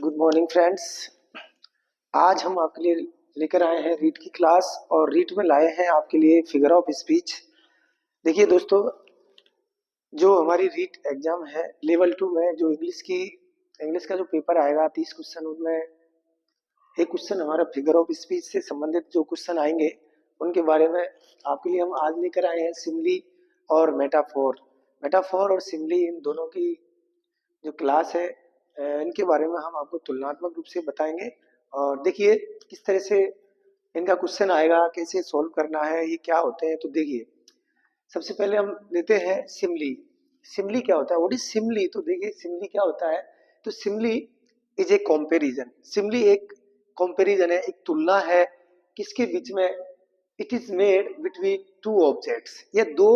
Good morning friends. आज हम आपके लिए लेकर आए हैं रीट की क्लास और रीट में लाए हैं आपके लिए फिगर ऑफ स्पीच। देखिए दोस्तों, जो हमारी रीट एग्जाम है लेवल 2 में, जो इंग्लिश का जो पेपर आएगा 30 क्वेश्चन, उनमें एक क्वेश्चन हमारा फिगर ऑफ स्पीच से संबंधित जो क्वेश्चन आएंगे उनके बारे में आपके लिए हम आज लेकर आए हैं सिमली और मेटाफोर। मेटाफोर और सिमली, इन दोनों की जो क्लास है इनके बारे में हम आपको तुलनात्मक रूप से बताएंगे। और देखिए किस तरह से इनका क्वेश्चन आएगा, कैसे सॉल्व करना है, ये क्या होते हैं। तो देखिए, सबसे पहले हम लेते हैं सिमली। सिमली क्या होता है, व्हाट इज सिमली? तो देखिए सिमली क्या होता है। तो Simli is a comparison. Simli एक कंपैरिजन है, एक तुलना है। किसके बीच में? It is made between two objects. ये दो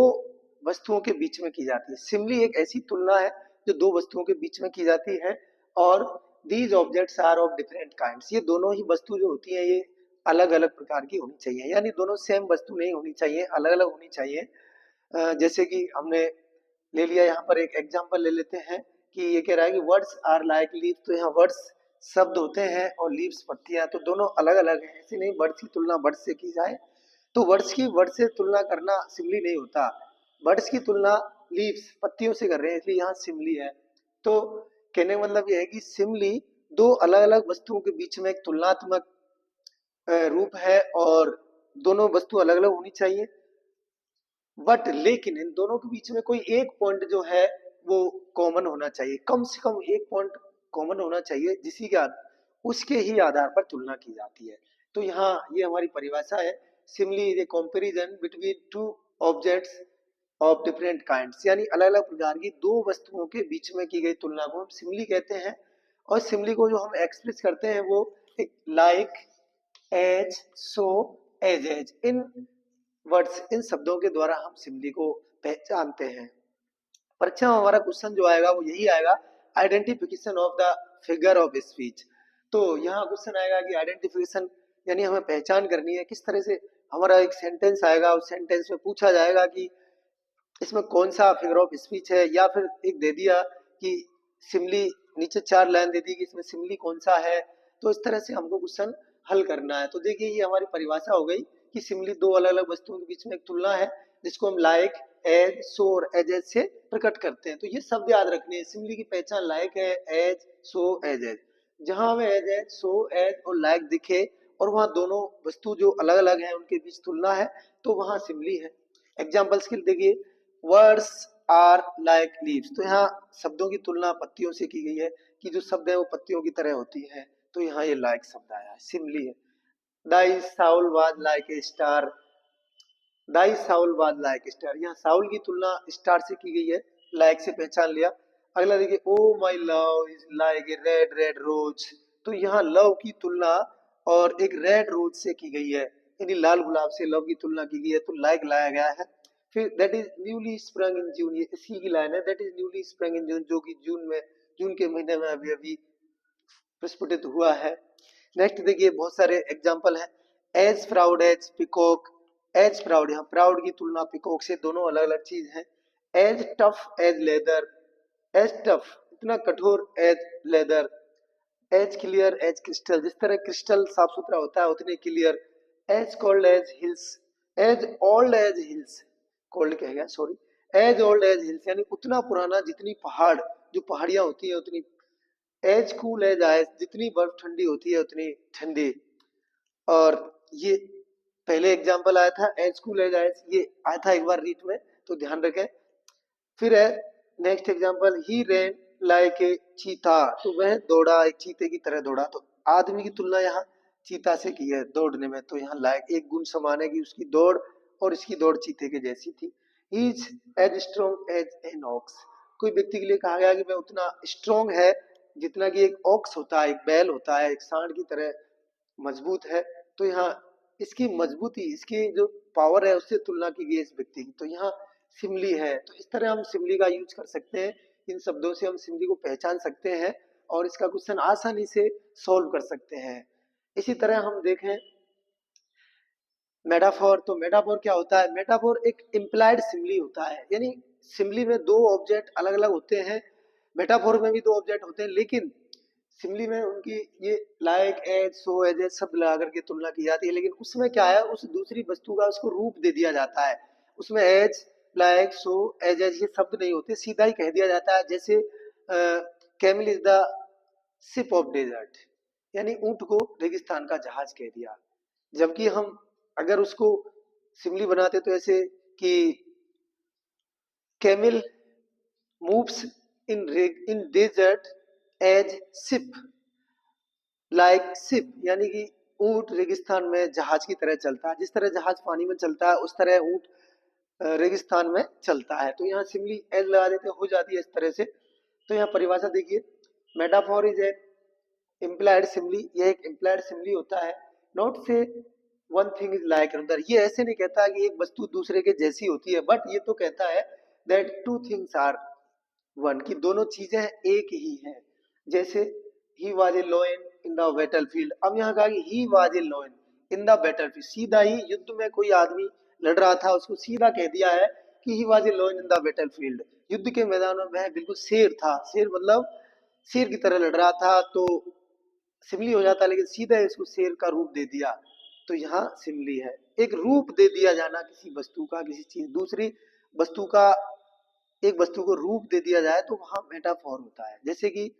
वस्तुओं के बीच में की जाती है। सिमली एक ऐसी तुलना है जो दो वस्तुओं के बीच में की जाती है। और these objects are of different kinds. ये दोनों ही वस्तु जो होती है ये अलग अलग प्रकार की होनी चाहिए, यानी दोनों सेम वस्तु नहीं होनी चाहिए, अलग अलग होनी चाहिए। जैसे कि हमने ले लिया, यहाँ पर एक एग्जांपल ले लेते हैं कि ये कह रहा है कि वर्ड्स आर लाइक लीव्स। तो यहाँ वर्ड्स शब्द होते हैं और लीव्स पत्तियां, तो दोनों अलग अलग हैं। ऐसे नहीं वर्ड्स की तुलना वर्ड्स से की जाए, तो वर्ड्स की वर्ड से तुलना करना सिमली नहीं होता। वर्ड्स की तुलना लीव्स पत्तियों से कर रहे हैं, इसलिए यहाँ सिमली है। तो कहने का मतलब यह है कि सिमली दो अलग अलग वस्तुओं के बीच में एक तुलनात्मक रूप है और दोनों वस्तु अलग अलग होनी चाहिए। बट लेकिन इन दोनों के बीच में कोई एक पॉइंट जो है वो कॉमन होना चाहिए, कम से कम एक पॉइंट कॉमन होना चाहिए, उसके ही आधार पर तुलना की जाती है। तो यहाँ ये हमारी परिभाषा है, simile is a comparison between two objects of different kinds, यानी अलग अलग प्रकार की दो वस्तुओं के बीच में की गई तुलना को हम सिमली कहते हैं। और सिमली को जो हम एक्सप्रेस करते हैं वो एक like, as, so, as in words, इन शब्दों के द्वारा हम सिमली को पहचानते हैं। परीक्षा में हमारा क्वेश्चन जो आएगा वो यही आएगा, identification of the figure of speech. तो यहाँ क्वेश्चन आएगा कि आइडेंटिफिकेशन यानी हमें पहचान करनी है। किस तरह से? हमारा एक सेंटेंस आएगा, उस सेंटेंस में पूछा जाएगा कि इसमें कौन सा फिगर ऑफ स्पीच है, या फिर एक दे दिया कि सिमली, नीचे 4 लाइन दे दी कि इसमें सिमली कौन सा है। तो इस तरह से हमको क्वेश्चन हल करना है। तो देखिए ये हमारी परिभाषा हो गई कि सिमली दो अलग अलग वस्तुओं के बीच में एक तुलना है, जिसको हम लाइक, एज, सो और एज से प्रकट करते हैं। तो ये शब्द याद रखने हैं। सिमली की पहचान लाइक है, एज, सो, एज। जहां हमें एज, सो, एज और लाइक दिखे और वहां दोनों वस्तु जो अलग अलग है उनके बीच तुलना है, तो वहां सिमली है। एग्जाम्पल्स के लिए देखिए, वर्ड्स आर लाइक लीव्स। तो यहाँ शब्दों की तुलना पत्तियों से की गई है कि जो शब्द है वो पत्तियों की तरह होती है। तो यहाँ ये लाइक शब्द आया है, सिमली है। Thy soul was like a star. Thy soul was like star, यहाँ साउल की तुलना स्टार से की गई है, लाइक से पहचान लिया। अगला देखिए, O my love is like a red red rose. तो यहाँ लव की तुलना और एक रेड रोज से की गई है, यानी लाल गुलाब से लव की तुलना की गई है, तो लाइक लाया गया है। फिर दैट इज न्यूली स्प्रंग इन जून, ये इसी की लाइन है, दैट इज न्यूली स्प्रंग इन जून, जो कि जून के महीने में अभी अभी प्रस्फुटित हुआ है। नेक्स्ट देखिए, बहुत सारे एग्जाम्पल है। As proud as peacock. As proud, यहाँ प्राउड की तुलना पिकॉक से, दोनों अलग अलग चीज है। As tough as leather. As tough, इतना कठोर as leather. As clear as crystal, जिस तरह क्रिस्टल साफ सुथरा होता है उतने clear. As cold as hills. As old as hills, cold कह गया sorry. As old as hills, यानी उतना पुराना जितनी पहाड़, जो पहाड़ियां होती है उतनी। एज कूल एज आइस, जितनी बर्फ ठंडी होती है उतनी ठंडी। और ये पहले एग्जांपल आया था एज कूल एज आइस, ये आया था एक बार रीट में, तो ध्यान रखें। फिर है next example, he rain like a चीता। तो वह दौड़ा एक चीते की तरह दौड़ा। तो आदमी की तुलना यहाँ चीता से की है दौड़ने में, तो यहाँ लाइक एक गुण समान है कि उसकी दौड़ और इसकी दौड़ चीते के जैसी थी। He is as strong as an ox. कोई व्यक्ति के लिए कहा गया कि वह उतना स्ट्रॉन्ग है जितना कि एक ऑक्स होता है, एक बैल होता है, एक सांड की तरह मजबूत है। तो यहाँ इसकी मजबूती, इसकी जो पावर है उससे तुलना की गई इस व्यक्ति की, तो यहाँ सिमली है। तो इस तरह हम सिमली का यूज कर सकते हैं, इन शब्दों से हम सिमली को पहचान सकते हैं और इसका क्वेश्चन आसानी से सॉल्व कर सकते हैं। इसी तरह हम देखें मेटाफोर। तो मेटाफोर क्या होता है? मेटाफोर एक इम्प्लाइड सिमली होता है, यानी सिमली में दो ऑब्जेक्ट अलग अलग होते हैं, मेटाफोर में भी दो ऑब्जेक्ट होते हैं, लेकिन सिमली में उनकी ये लाइक एज सो एज सब लगा करके तुलना की जाती है, लेकिन उसमें क्या है, उस दूसरी वस्तु का उसको रूप दे दिया जाता है। उसमें एज, लाइक, सो, एज ये शब्द नहीं होते, सीधा ही कह दिया जाता है। जैसे camel is the ship of desert, यानी ऊंट को रेगिस्तान का जहाज कह दिया। जबकि हम अगर उसको सिमली बनाते तो ऐसे कि camel moves in desert as ship, like ship, यानी कि ऊंट रेगिस्तान में जहाज की तरह चलता है। जिस तरह जहाज पानी में चलता है उस तरह ऊंट रेगिस्तान में चलता है। तो यहाँ सिमली एज लगा देते हो जाती है इस तरह से। तो यहाँ परिभाषा देखिए, metaphor is a implied Simli, ये एक इम्प्लाइड सिमली होता है। नॉट से one thing is like another, ये ऐसे नहीं कहता कि एक वस्तु दूसरे के जैसी होती है, बट ये तो कहता है that two things are one, की दोनों चीजें एक ही हैं। जैसे he was a lion in the battle field, अब यहाँ कहा कि he was a lion in the battle field, सीधा ही युद्ध में कोई आदमी लड़ रहा था, उसको सीधा कह दिया है कि he was a lion in the battle field, युद्ध के मैदान में वह बिल्कुल शेर था। शेर मतलब शेर की तरह लड़ रहा था, तो सिमली हो जाता, लेकिन सीधा इसको शेर का रूप दे दिया, तो यहाँ सिमली है। एक रूप दे दिया जाना किसी वस्तु का, किसी चीज दूसरी वस्तु का, एक वस्तु को रूप दे दिया जाए तो वहां मेटाफोर होता है। जैसे कि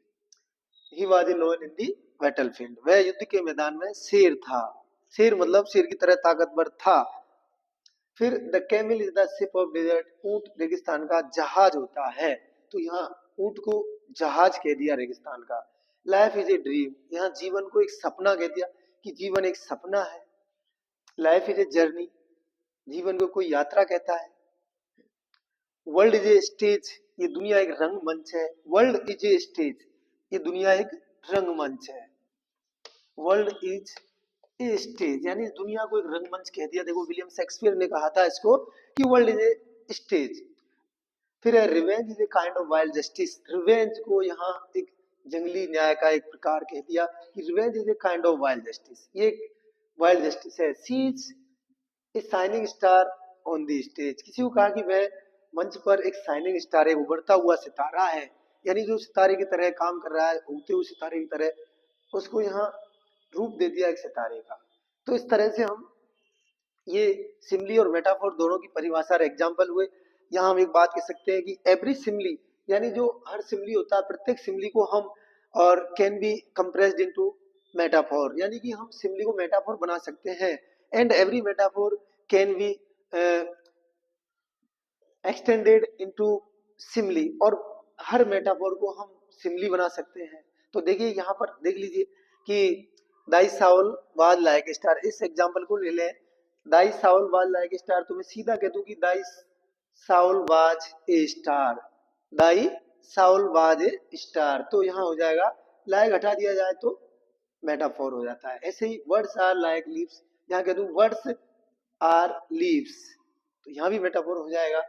he was a lion in the battlefield, वह युद्ध के मैदान में शेर था। शेर मतलब शेर की तरह ताकतवर था। फिर the camel is the ship of desert, ऊंट रेगिस्तान का जहाज होता है। तो यहाँ ऊंट को जहाज कह दिया रेगिस्तान का। लाइफ इज ए ड्रीम, यहाँ जीवन को एक सपना कह दिया कि जीवन एक सपना है। लाइफ इज ए जर्नी, जीवन को कोई यात्रा कहता है। वर्ल्ड इज ए स्टेज, ये दुनिया एक रंगमंच है। वर्ल्ड इज ए स्टेज, ये दुनिया एक रंगमंच है। वर्ल्ड इज ए स्टेज, यानी दुनिया को एक रंगमंच कह दिया। देखो विलियम शेक्सपियर ने कहा था इसको कि वर्ल्ड इज ए स्टेज। फिर है revenge is a kind of wild justice, revenge को यहाँ एक जंगली न्याय का एक प्रकार कह दिया कि revenge is a kind of wild justice, ये एक वाइल्ड जस्टिस है। She's a shining star on the stage, किसी को कहा कि वह मंच पर एक शाइनिंग स्टार है, उभरता हुआ सितारा है, यानी जो सितारे की तरह काम कर रहा है, उगते हुए सितारे की तरह, उसको यहाँ रूप दे दिया एक सितारे का। तो इस तरह से हम ये सिमली और मेटाफोर दोनों की परिभाषा और एग्जाम्पल हुए। यहाँ हम एक बात कह सकते हैं कि एवरी सिमली, यानी जो हर सिमली होता है, प्रत्येक सिमली को हम और can be compressed into metaphor, यानी कि हम सिमली को मेटाफोर बना सकते हैं। And every metaphor can be extended into simile, और हर मेटाफोर को हम सिमली बना सकते हैं। तो देखिए यहाँ पर देख लीजिए कि thy soul was like star, इस एग्जांपल को ले लें। Thy soul was like star, तो मैं सीधा कह दूं कि thy soul was a star, thy soul was a star, तो यहाँ हो जाएगा लाइक हटा दिया जाए तो मेटाफोर हो जाता है। ऐसे ही वर्ड्स आर लाइक लीव्स, यहाँ कह दूं वर्ड्स आर लीव्स, तो यहाँ भी मेटाफोर हो जाएगा।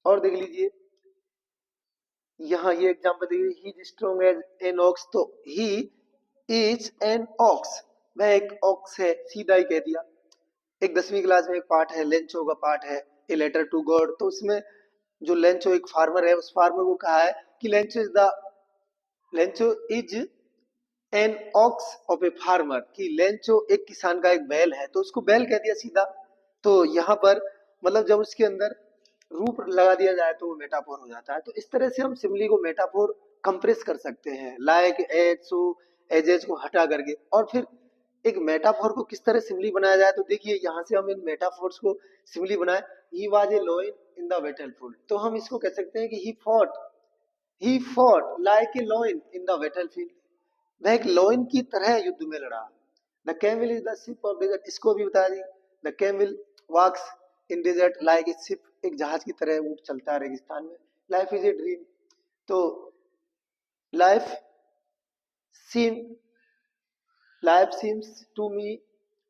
और देख लीजिए यहाँ ये एग्जांपल देखिए, he is strong as an ox, तो ही इज एन ऑक्स, वह एक ऑक्स है, सीधा ही कह दिया। एक 10वीं क्लास में एक पार्ट है, लेंचो का पार्ट है, ए लेटर टू गॉड, तो उसमें जो लेंचो एक फार्मर है, उस फार्मर को कहा है कि Lencho is an ox of a farmer, कि लेंचो एक किसान का एक बैल है, तो उसको बैल कह दिया सीधा। तो यहाँ पर मतलब जब उसके अंदर रूप लगा दिया जाए तो वो मेटाफोर हो जाता है। तो इस तरह से हम सिमली को मेटाफोर कंप्रेस कर सकते हैं, लाइक एज सो एजेज को हटा करके। और फिर एक मेटाफोर को किस तरह सिमली बनाया जाए, तो देखिए यहाँ से हम इन मेटाफोर्स को सिमली बनाए। He was a lion in the battlefield, तो हम इसको कह सकते हैं कि he fought like a lion in the battlefield, वह एक लॉयन की तरह युद्ध में लड़ा। The camel is the ship of desert, इसको भी बता दी। The camel walks in desert like a ship, एक जहाज की तरह ऊंट चलता है रेगिस्तान में। लाइफ इज ए ड्रीम, तो life seem life seems to me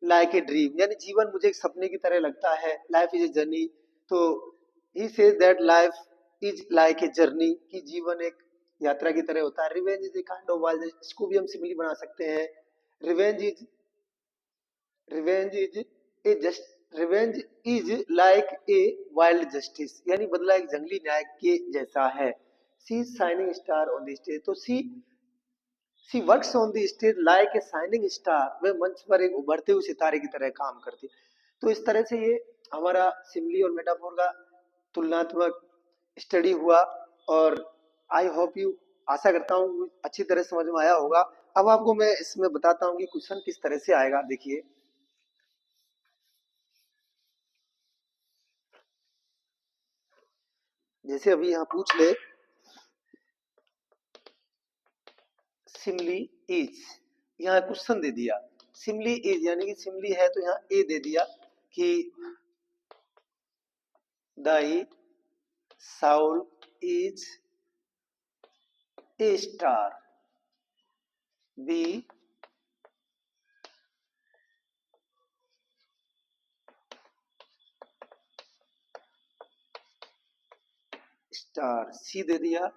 like a dream, यानी जीवन मुझे एक सपने की तरह लगता है। लाइफ इज ए जर्नी, तो he says that life is like a journey, कि जीवन एक यात्रा की तरह होता है। Revenge is a kind of wild, इसको भी हम सिंपली बना सकते हैं। Revenge is revenge is a just revenge is like a wild justice, यानी बदला एक जंगली न्याय के जैसा है। She shining star on the stage, तो she she works on the stage like a shining star, वह मंच पर एक उभरते हुए सितारे की तरह काम करती। तो इस तरह से ये हमारा सिमिली और मेटाफोर का तुलनात्मक स्टडी हुआ, और आई होप यू, आशा करता हूँ अच्छी तरह समझ में आया होगा। अब आपको मैं इसमें बताता हूँ कि क्वेश्चन किस तरह से आएगा। देखिए, जैसे अभी यहाँ पूछ ले, सिमली इज, यहाँ क्वेश्चन दे दिया सिमली इज, यानी कि सिमली है तो यहाँ ए दे दिया कि thy soul is a star, B star, C दे दिया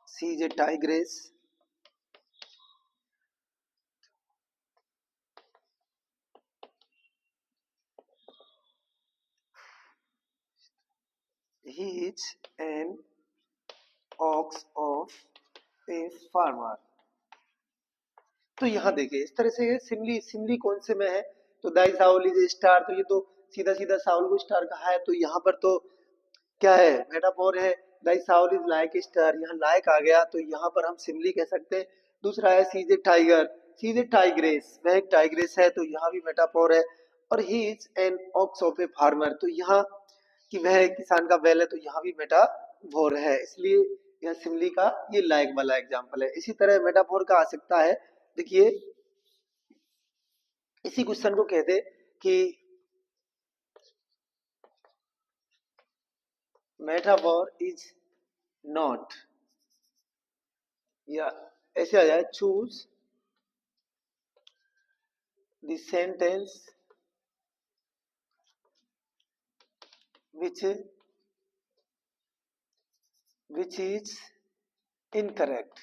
she is a tigress, he is an ox of a farmer। तो यहाँ देखिए इस तरह से सिमली, सिमली कौन से में है, तो दाई साउल इज स्टार, तो ये तो सीधा सीधा साउल को स्टार कहा है, तो यहाँ पर तो क्या है, मेटाफोर है। Thy soul is like star, यहाँ लाइक आ गया तो यहाँ पर हम सिमली कह सकते हैं। दूसरा है she is a tiger, she is a tigress, वह एक टाइग्रेस है, तो यहाँ भी मेटाफोर है। और he is an ox of a farmer, तो यहाँ कि वह एक किसान का बैल है, तो यहाँ भी मेटाफोर है, इसलिए यह सिमली का ये लाइक वाला एग्जाम्पल है। इसी तरह मेटाफोर का आ सकता है। देखिए, इसी क्वेश्चन को कहते कि मेटाफोर इज नॉट, या ऐसे आ जाए, choose the sentence which is incorrect,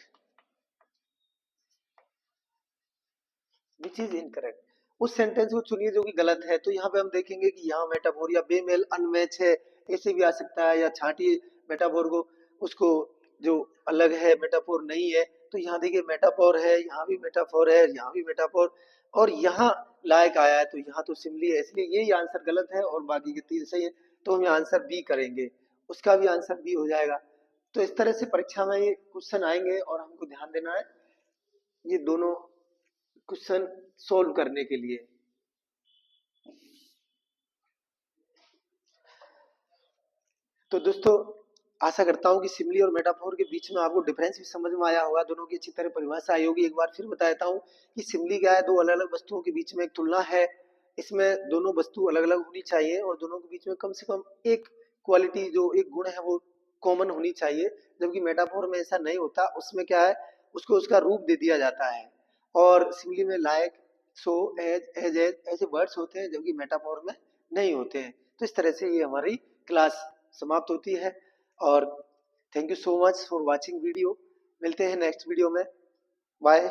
which is incorrect, उस सेंटेंस को चुनिए जो कि गलत है। तो यहाँ पे हम देखेंगे कि यहाँ मेटाफोर या बेमेल अनमैच है, ऐसे भी आ सकता है, या छांटिए मेटाफोर को, उसको जो अलग है मेटाफोर नहीं है। तो यहाँ देखिए मेटाफोर है, यहाँ भी मेटाफोर है, यहाँ भी मेटाफोर, और यहाँ लायक आया है, तो यहाँ तो सिमली है, इसलिए ये आंसर गलत है और बाकी के तीन सही है। तो हम आंसर बी करेंगे, उसका भी आंसर बी हो जाएगा। तो इस तरह से परीक्षा में ये क्वेश्चन आएंगे और हमको ध्यान देना है ये दोनों क्वेश्चन सोल्व करने के लिए। तो दोस्तों, आशा करता हूँ कि सिमली और मेटाफोर के बीच में आपको डिफरेंस भी समझ में आया होगा, दोनों की अच्छी तरह परिभाषा आई होगी। एक बार फिर बता देता हूँ कि सिमली क्या है, दो अलग अलग वस्तुओं के बीच में एक तुलना है। इसमें दोनों वस्तु अलग अलग होनी चाहिए और दोनों के बीच में कम से कम एक क्वालिटी, जो एक गुण है, वो कॉमन होनी चाहिए। जबकि मेटाफोर में ऐसा नहीं होता, उसमें क्या है, उसको उसका रूप दे दिया जाता है। और सिमली में लाइक, सो, एज ऐसे वर्ड्स होते हैं, जबकि मेटाफोर में नहीं होते हैं। तो इस तरह से ये हमारी क्लास समाप्त होती है। और thank you so much for watching video. मिलते हैं नेक्स्ट वीडियो में। बाय।